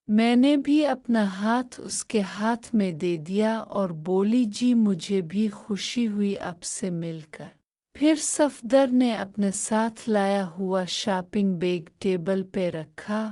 मैंने भी अपना हाथ उसके हाथ में दे दिया और बोली, जी मुझे भी खुशी हुई आपसे मिलकर। फिर सफदर ने अपने साथ लाया हुआ शॉपिंग बैग टेबल पे रखा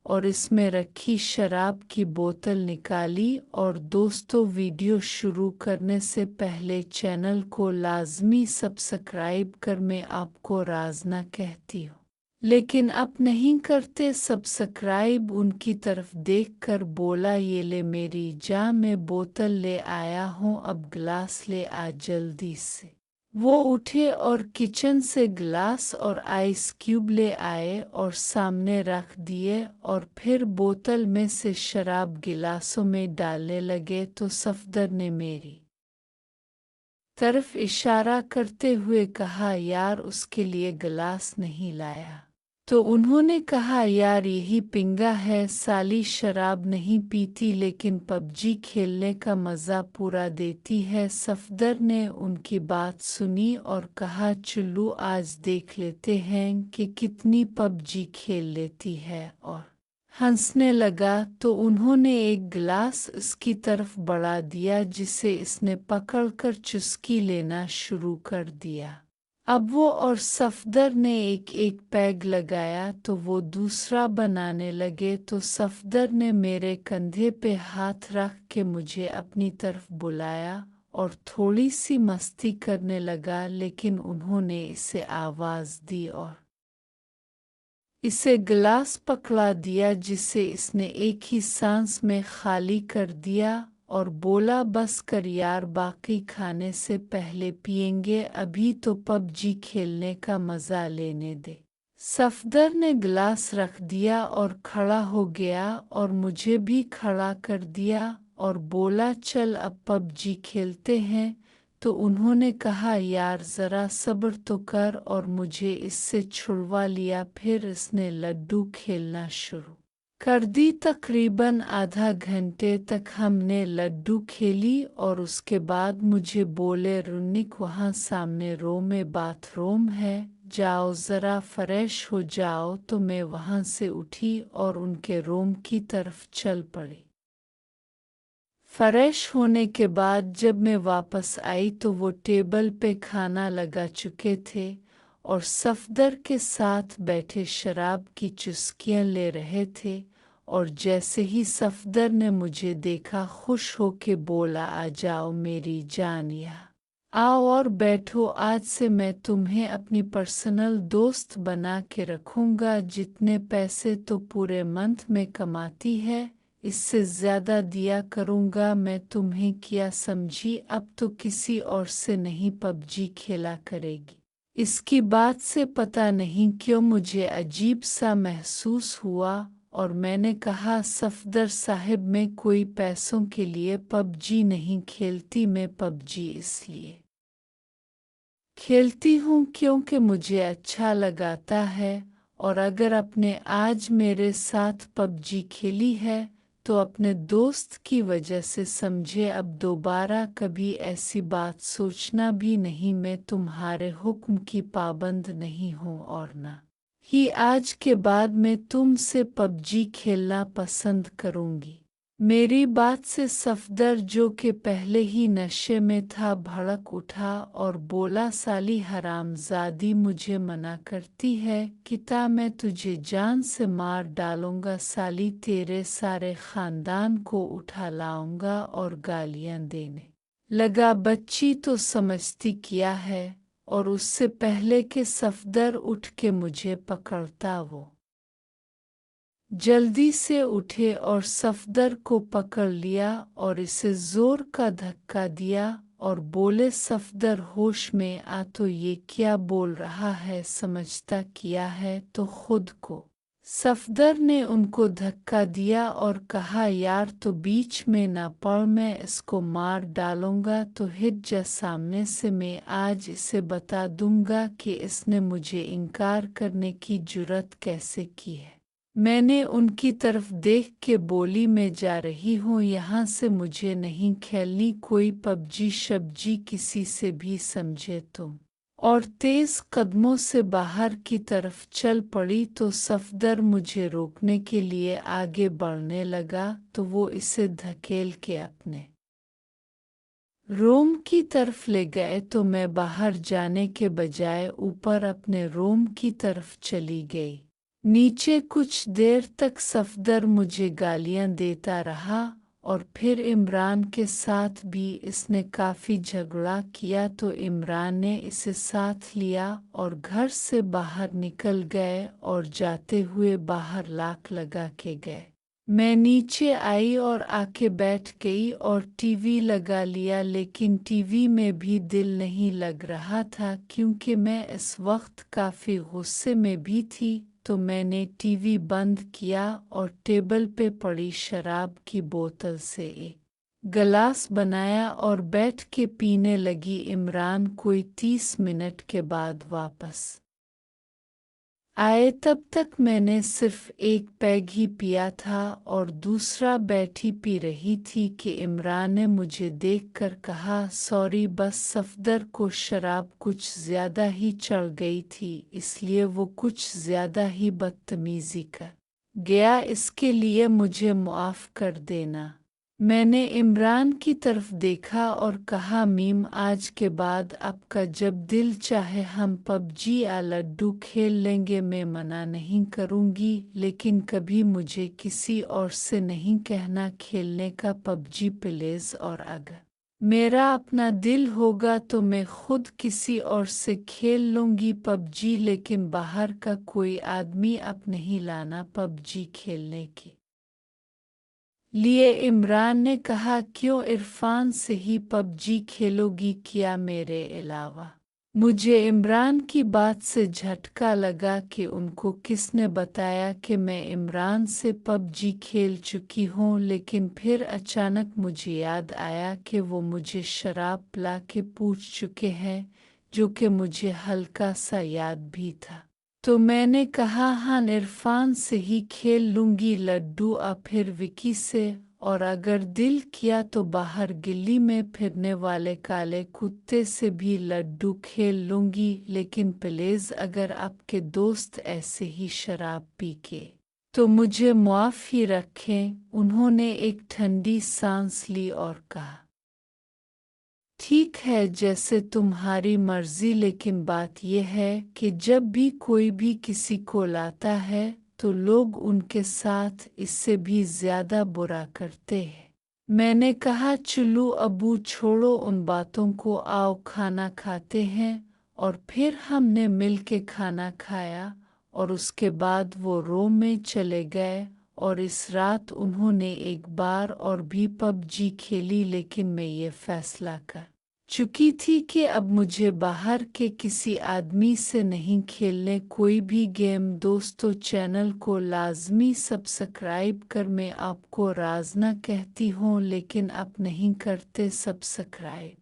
और इसमें रखी शराब की बोतल निकाली और दोस्तों, वीडियो शुरू करने से पहले चैनल को लाजमी सब्सक्राइब कर। मैं आपको राज ना कहती हूँ, लेकिन आप नहीं करते सब्सक्राइब। उनकी तरफ देखकर बोला, ये ले मेरी जान, मैं बोतल ले आया हूँ, अब गिलास ले आ जल्दी से। वो उठे और किचन से गिलास और आइस क्यूब ले आए और सामने रख दिए और फिर बोतल में से शराब गिलासों में डालने लगे। तो सफदर ने मेरी तरफ इशारा करते हुए कहा, यार उसके लिए गिलास नहीं लाया? तो उन्होंने कहा, यार यही पिंगा है, साली शराब नहीं पीती लेकिन पबजी खेलने का मज़ा पूरा देती है। सफदर ने उनकी बात सुनी और कहा, चलो आज देख लेते हैं कि कितनी पबजी खेल लेती है, और हंसने लगा। तो उन्होंने एक गिलास उसकी तरफ बढ़ा दिया जिसे इसने पकड़कर चुस्की लेना शुरू कर दिया। अब वो और सफदर ने एक एक पैग लगाया तो वो दूसरा बनाने लगे। तो सफदर ने मेरे कंधे पे हाथ रख के मुझे अपनी तरफ बुलाया और थोड़ी सी मस्ती करने लगा, लेकिन उन्होंने इसे आवाज़ दी और इसे गिलास पकड़ा दिया जिसे इसने एक ही सांस में खाली कर दिया और बोला, बस कर यार, बाकी खाने से पहले पिएंगे, अभी तो पबजी खेलने का मज़ा लेने दे। सफदर ने गिलास रख दिया और खड़ा हो गया और मुझे भी खड़ा कर दिया और बोला, चल अब पबजी खेलते हैं। तो उन्होंने कहा, यार ज़रा सब्र तो कर, और मुझे इससे छुड़वा लिया। फिर इसने लड्डू खेलना शुरू कर दी। तकरीबन आधा घंटे तक हमने लड्डू खेली और उसके बाद मुझे बोले, रुनिक वहाँ सामने रो में बाथरूम है, जाओ ज़रा फ्रेश हो जाओ। तो मैं वहाँ से उठी और उनके रूम की तरफ चल पड़ी। फ्रेश होने के बाद जब मैं वापस आई तो वो टेबल पे खाना लगा चुके थे और सफदर के साथ बैठे शराब की चुस्कियां ले रहे थे। और जैसे ही सफदर ने मुझे देखा, खुश होके बोला, आ जाओ मेरी जानिया, आओ और बैठो, आज से मैं तुम्हें अपनी पर्सनल दोस्त बना के रखूंगा। जितने पैसे तो पूरे मंथ में कमाती है, इससे ज़्यादा दिया करूँगा मैं तुम्हें, क्या समझी? अब तो किसी और से नहीं पबजी खेला करेगी। इसकी बात से पता नहीं क्यों मुझे अजीब सा महसूस हुआ और मैंने कहा, सफदर साहब, मैं कोई पैसों के लिए पबजी नहीं खेलती, मैं पबजी इसलिए खेलती हूँ क्योंकि मुझे अच्छा लगाता है, और अगर आपने आज मेरे साथ पबजी खेली है तो अपने दोस्त की वजह से समझे। अब दोबारा कभी ऐसी बात सोचना भी नहीं। मैं तुम्हारे हुक्म की पाबंद नहीं हूँ और न ही आज के बाद मैं तुमसे पबजी खेलना पसंद करूँगी। मेरी बात से सफदर, जो कि पहले ही नशे में था, भड़क उठा और बोला, साली हरामजादी, मुझे मना करती है किता, मैं तुझे जान से मार डालूंगा, साली तेरे सारे खानदान को उठा लाऊंगा। और गालियां देने लगा। बच्ची तो समझती क्या है। और उससे पहले कि सफदर उठ के मुझे पकड़ता, वो जल्दी से उठे और सफदर को पकड़ लिया और इसे जोर का धक्का दिया और बोले, सफदर होश में आ, तो ये क्या बोल रहा है, समझता क्या है तो खुद को। सफदर ने उनको धक्का दिया और कहा, यार तो बीच में ना पड़, मैं इसको मार डालूंगा। तो हिट जा सामने से, मैं आज इसे बता दूंगा कि इसने मुझे इनकार करने की जुर्रत कैसे की है। मैंने उनकी तरफ देख के बोली, मैं जा रही हूँ यहाँ से, मुझे नहीं खेलनी कोई पबजी शबजी किसी से भी, समझे तुम? और तेज कदमों से बाहर की तरफ चल पड़ी तो सफदर मुझे रोकने के लिए आगे बढ़ने लगा तो वो इसे धकेल के अपने रूम की तरफ ले गए तो मैं बाहर जाने के बजाय ऊपर अपने रूम की तरफ चली गई। नीचे कुछ देर तक सफदर मुझे गालियां देता रहा और फिर इमरान के साथ भी इसने काफ़ी झगड़ा किया तो इमरान ने इसे साथ लिया और घर से बाहर निकल गए और जाते हुए बाहर लाक लगा के गए। मैं नीचे आई और आके बैठ गई और टीवी लगा लिया लेकिन टीवी में भी दिल नहीं लग रहा था क्योंकि मैं इस वक्त काफ़ी गुस्से में भी थी तो मैंने टीवी बंद किया और टेबल पे पड़ी शराब की बोतल से एक गिलास बनाया और बैठ के पीने लगी। इमरान कोई 30 मिनट के बाद वापस आए तब तक मैंने सिर्फ एक पैग ही पिया था और दूसरा बैठी पी रही थी कि इमरान ने मुझे देखकर कहा, सॉरी बस सफदर को शराब कुछ ज़्यादा ही चढ़ गई थी इसलिए वो कुछ ज़्यादा ही बदतमीज़ी कर गया, इसके लिए मुझे मुआफ़ कर देना। मैंने इमरान की तरफ देखा और कहा, मीम आज के बाद आपका जब दिल चाहे हम पबजी या लड्डू खेल लेंगे, मैं मना नहीं करूँगी लेकिन कभी मुझे किसी और से नहीं कहना खेलने का पबजी प्लीज़, और अगर मेरा अपना दिल होगा तो मैं खुद किसी और से खेल लूँगी पबजी, लेकिन बाहर का कोई आदमी अब नहीं लाना पबजी खेलने की लिए। इमरान ने कहा, क्यों इरफान से ही पबजी खेलोगी क्या मेरे अलावा? मुझे इमरान की बात से झटका लगा कि उनको किसने बताया कि मैं इमरान से पबजी खेल चुकी हूँ, लेकिन फिर अचानक मुझे याद आया कि वो मुझे शराब पिला के पूछ चुके हैं, जो कि मुझे हल्का सा याद भी था। तो मैंने कहा, हाँ इरफान से ही खेल लूँगी लड्डू, और फिर विकी से, और अगर दिल किया तो बाहर गिल्ली में फिरने वाले काले कुत्ते से भी लड्डू खेल लूँगी, लेकिन प्लीज़ अगर आपके दोस्त ऐसे ही शराब पी के तो मुझे मुआफ़ ही रखें। उन्होंने एक ठंडी सांस ली और कहा, ठीक है जैसे तुम्हारी मर्जी, लेकिन बात यह है कि जब भी कोई भी किसी को लाता है तो लोग उनके साथ इससे भी ज़्यादा बुरा करते हैं। मैंने कहा, चलो अबू छोड़ो उन बातों को, आओ खाना खाते हैं। और फिर हमने मिल के खाना खाया और उसके बाद वो रूम में चले गए और इस रात उन्होंने एक बार और भी पबजी खेली, लेकिन मैं ये फैसला कर चुकी थी कि अब मुझे बाहर के किसी आदमी से नहीं खेलने कोई भी गेम। दोस्तों चैनल को लाजमी सब्सक्राइब कर, मैं आपको राज ना कहती हूँ लेकिन आप नहीं करते सब्सक्राइब।